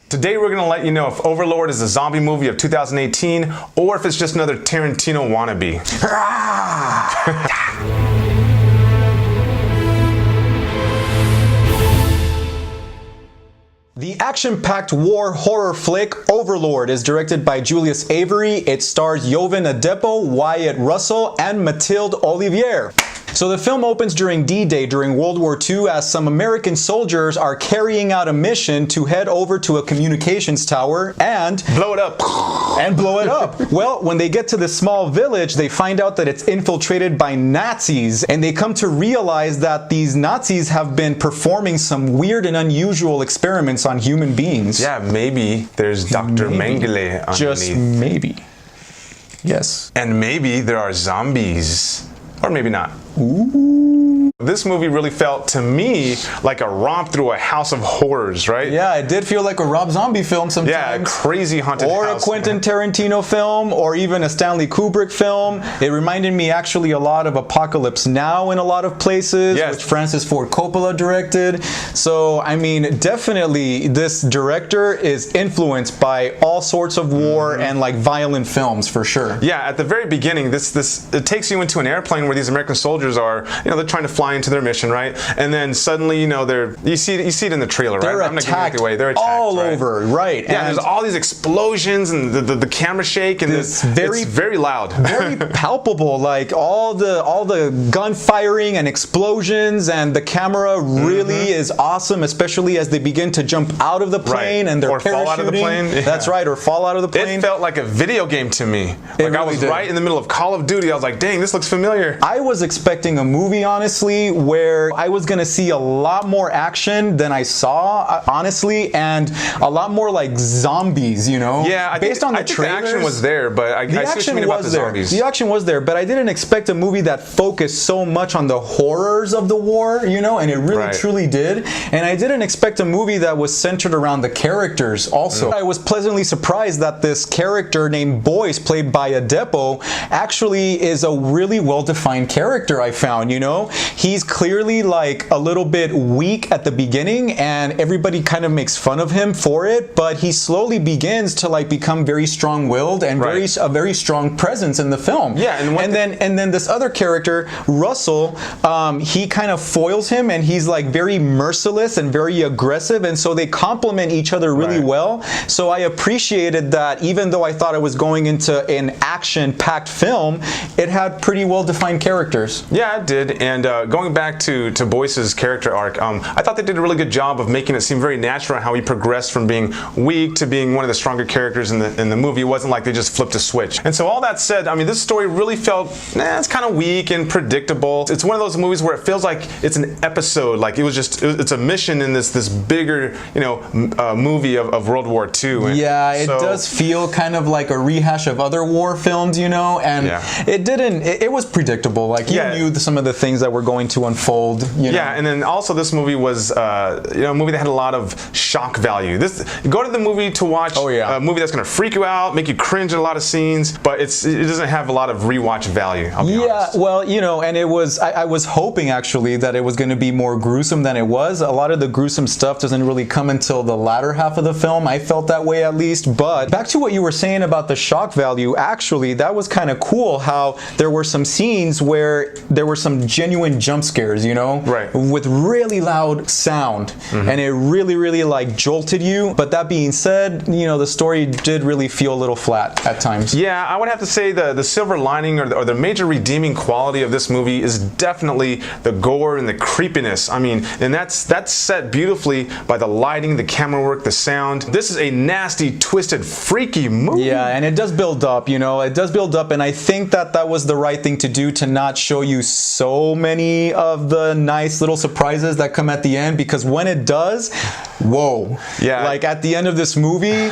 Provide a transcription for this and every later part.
Today we're going to let you know if Overlord is a zombie movie of 2018 or if it's just another Tarantino wannabe. The action-packed war horror flick Overlord is directed by Julius Avery. It stars Jovan Adepo, Wyatt Russell, and Mathilde Olivier. So the film opens during D-Day during World War II as some American soldiers are carrying out a mission to head over to a communications tower and blow it up. Well, when they get to this small village, they find out that it's infiltrated by Nazis, and they come to realize that these Nazis have been performing some weird and unusual experiments on human beings. Yeah, maybe there's Dr. Mengele underneath. Just maybe. Yes. And maybe there are zombies. Or maybe not. Ooh. This movie really felt to me like a romp through a house of horrors, right? Yeah, it did feel like a Rob Zombie film sometimes. Yeah, a crazy haunted or house. Or a Quentin Tarantino film, or even a Stanley Kubrick film. It reminded me actually a lot of Apocalypse Now in a lot of places, yes, which Francis Ford Coppola directed. So, I mean, definitely this director is influenced by all sorts of war and like violent films for sure. Yeah, at the very beginning, it takes you into an airplane where these American soldiers are, they're trying to fly into their mission, right? And then suddenly, you see it in the trailer, they're right? Attacked They're attacked all over, right? Yeah, and there's all these explosions and the camera shake, and it's very loud, very palpable. Like all the gun firing and explosions, and the camera really is awesome, especially as they begin to jump out of the plane and they're or fall out of the plane. Yeah. That's right, or fall out of the plane. It felt like a video game to me. Like I was right in the middle of Call of Duty. I was like, dang, this looks familiar. I was expecting a movie, honestly, where I was gonna see a lot more action than I saw, honestly, and a lot more like zombies, Yeah, I based on the think trailers. the action was there, but I see what you mean about the zombies. The action was there, but I didn't expect a movie that focused so much on the horrors of the war, and it really truly did. And I didn't expect a movie that was centered around the characters also. I was pleasantly surprised that this character named Boyce, played by Adepo, actually is a really well-defined character, I found, He's clearly like a little bit weak at the beginning, and everybody kind of makes fun of him for it, but he slowly begins to like become very strong-willed and a very strong presence in the film. Yeah, and then this other character, Russell, he kind of foils him, and he's like very merciless and very aggressive, and so they complement each other really well. So I appreciated that, even though I thought I was going into an action-packed film, it had pretty well-defined characters. Yeah, it did. And going back to Boyce's character arc, I thought they did a really good job of making it seem very natural how he progressed from being weak to being one of the stronger characters in the movie. It wasn't like they just flipped a switch. And so all that said, I mean, this story really felt, it's kind of weak and predictable. It's one of those movies where it feels like it's an episode, like it's a mission in this bigger, movie of World War II. And yeah, it does feel kind of like a rehash of other war films, and it was predictable. Like you knew some of the things that were going to unfold. Yeah, and then also this movie was a movie that had a lot of shock value. Go to the movie to watch a movie that's going to freak you out, make you cringe at a lot of scenes, but it doesn't have a lot of rewatch value. I'll be honest. Well, and it was I was hoping actually that it was going to be more gruesome than it was. A lot of the gruesome stuff doesn't really come until the latter half of the film. I felt that way at least. But back to what you were saying about the shock value, actually, that was kind of cool how there were some scenes where there were some genuine jump scares, with really loud sound, and it really like jolted you. But that being said, the story did really feel a little flat at times. Yeah, I would have to say the silver lining or the major redeeming quality of this movie is definitely the gore and the creepiness. I mean, and that's set beautifully by the lighting, the camera work, the sound. This is a nasty, twisted, freaky movie. Yeah, and it does build up, it does build up, and I think that was the right thing to do, to not show you so many of the nice little surprises that come at the end, because when it does, whoa. Yeah. Like at the end of this movie,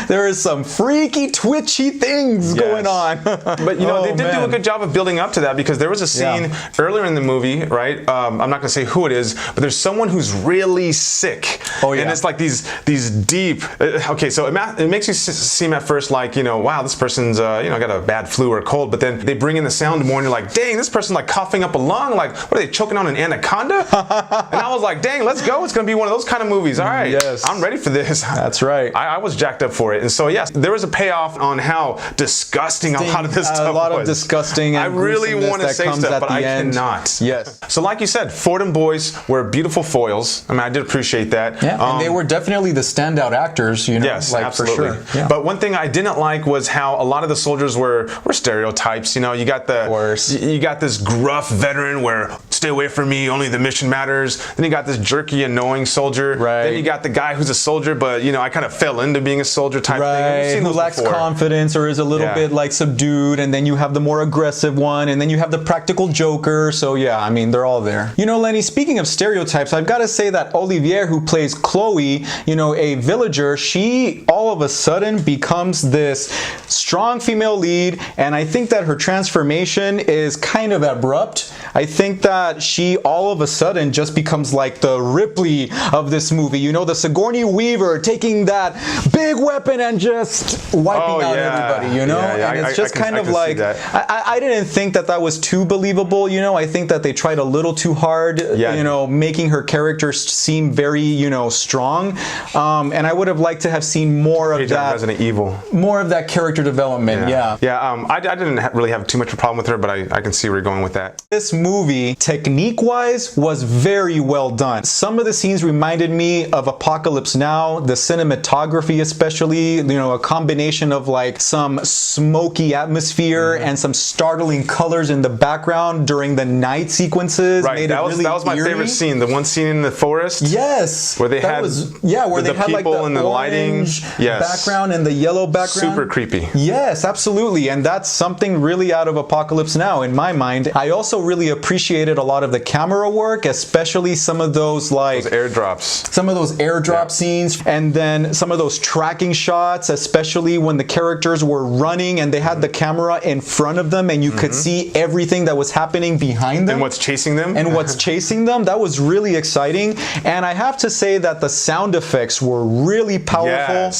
there is some freaky, twitchy things going on. But you know, they did do a good job of building up to that, because there was a scene earlier in the movie, right? I'm not going to say who it is, but there's someone who's really sick. Oh yeah. And it's like these deep. Okay, so it makes you seem at first like, you know, wow, this person's you know, got a bad flu or cold, but then they bring in the sound more, and you're like, dang, this person's like coughing up a lung. Like, what are they, choking on an anaconda? And I was like, dang, let's go. It's going to be one of those kind of movies. All right, yes, I'm ready for this. That's right. I was jacked up for it. And so, yes, there was a payoff on how disgusting a lot of this stuff was. A lot of disgusting and I really want to say stuff, but I cannot. Yes. So like you said, Fordham boys were beautiful foils. I mean, I did appreciate that. Yeah, and they were definitely the standout actors, you know. Yes, like, absolutely. For sure. Yeah. But one thing I didn't like was how a lot of the soldiers were stereotypes. You know, you got this gruff veteran where stay away from me, only the mission matters. Then you got this jerky, annoying soldier. Right. Then you got the guy who's a soldier, but you know, I kind of fell into being a soldier type thing. Who lacks confidence or is a little bit like subdued, and then you have the more aggressive one, and then you have the practical joker. So yeah, I mean, they're all there. You know, Lenny, speaking of stereotypes, I've got to say that Olivier, who plays Chloe, you know, a villager, she all of a sudden becomes this strong female lead, and I think that her transformation is kind of abrupt. I think that she all of a sudden just becomes like the Ripley of this movie. You know, the Sigourney Weaver taking that big weapon and just wiping out everybody, you know? And it's just kind of like, I didn't think that was too believable, you know? I think that they tried a little too hard, you know, making her character seem very, you know, strong. And I would have liked to have seen more of that. Resident Evil. More of that character development, I didn't really have too much of a problem with her, but I can see where you're going with that. This movie, technique-wise, was very well done. Some of the scenes reminded me of Apocalypse Now, the cinematography especially, you know, a combination of like some smoky atmosphere and some startling colors in the background during the night sequences. Right, that was my favorite scene, the one scene in the forest. Yes. Where they had where they had like the and the lighting background and the yellow background. Super creepy. Yes, absolutely. And that's something really out of Apocalypse Now in my mind. I also really appreciated a lot of the camera work, especially some of those like those airdrops. Some of those airdrop scenes, and then some of those tracking shots, especially when the characters were running and they had the camera in front of them and you could see everything that was happening behind them. And what's chasing them. That was really exciting. And I have to say that the sound effects were really powerful,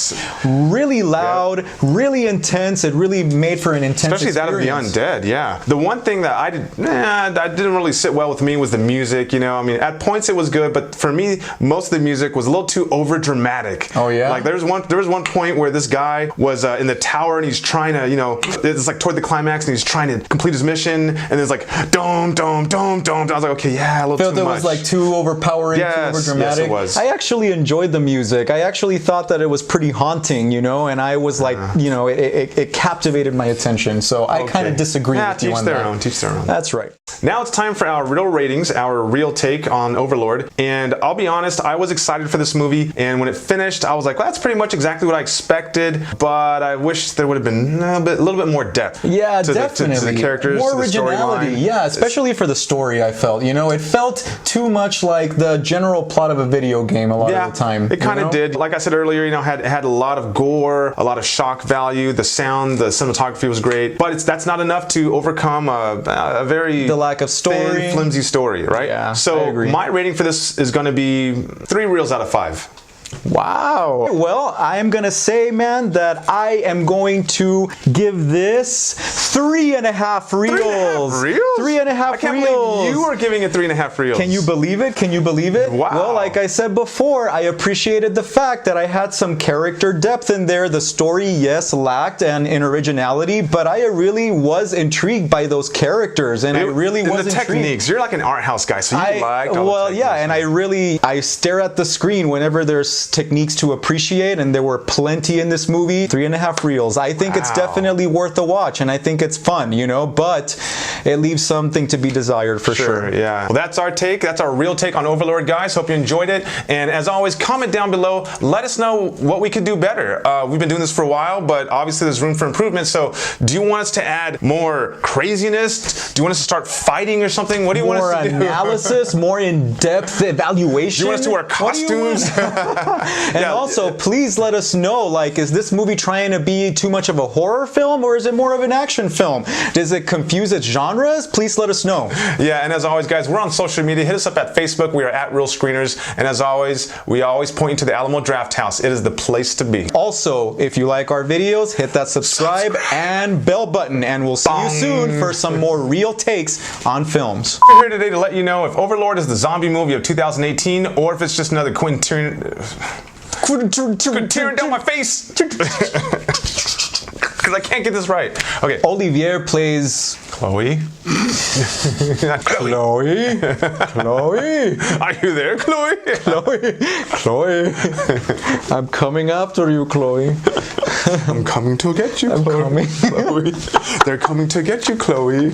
really loud, really intense. It really made for an intense experience. Especially that of the undead, yeah. The one thing that that didn't really sit well with me was the music, you know. I mean, at points it was good, but for me, most of the music was a little too over dramatic. Oh yeah. Like there was one point where this guy was in the tower and he's trying to, you know, it's like toward the climax and he's trying to complete his mission, and there's like dome, dome, dome, dome. I was like, okay, yeah, a little too much. It was like too overpowering, too over dramatic. Yes, it was. I actually enjoyed the music. I actually thought that it was pretty haunting, you know, and I was like, you know, it captivated my attention. So I kind of disagree with you on that. Teach their own. That's right. Now it's time for our real ratings, our real take on Overlord. And I'll be honest, I was excited for this movie, and when it finished, I was like, well, that's pretty much exactly what I expected, but I wish there would have been a little bit more depth. Yeah, to definitely. The characters, more originality. Yeah, especially for the story, I felt. You know, it felt too much like the general plot of a video game a lot of the time. It kind of did. Like I said earlier, you know, had a lot of gore, a lot of shock value, the sound, the cinematography was great, but that's not enough to overcome a very the lack of story, thin, flimsy story, right? Yeah, so my rating for this is going to be 3 reels out of 5. Wow. Well, I am going to say, man, that I am going to give this 3.5 reels. 3.5 reels? 3.5 reels. I can't believe you are giving it 3.5 reels. Can you believe it? Can you believe it? Wow. Well, like I said before, I appreciated the fact that I had some character depth in there. The story, yes, lacked in originality, but I really was intrigued by those characters, and I really was the intrigued. Techniques. You're like an art house guy, so you liked all the techniques. And I stare at the screen whenever there's techniques to appreciate, and there were plenty in this movie. 3.5 reels. I think it's definitely worth a watch, and I think it's fun, you know, but it leaves something to be desired for sure. Yeah. Well, that's our take. That's our real take on Overlord, guys. Hope you enjoyed it. And as always, comment down below. Let us know what we could do better. We've been doing this for a while, but obviously there's room for improvement. So do you want us to add more craziness? Do you want us to start fighting or something? What do you want us to do? More analysis, more in-depth evaluation? Do you want us to wear costumes? And also, please let us know, like, is this movie trying to be too much of a horror film, or is it more of an action film? Does it confuse its genres? Please let us know. Yeah, and as always, guys, we're on social media. Hit us up at Facebook. We are at Real Screeners. And as always, we always point you to the Alamo Draft House. It is the place to be. Also, if you like our videos, hit that subscribe and bell button, and we'll see you soon for some more real takes on films. We're here today to let you know if Overlord is the zombie movie of 2018 or if it's just another Quentin down my face. Because I can't get this right. Okay. Olivier plays Chloe. Not Chloe. Chloe. Are you there, Chloe? Chloe. I'm coming after you, Chloe. I'm coming to get you, Chloe. Chloe. They're coming to get you, Chloe.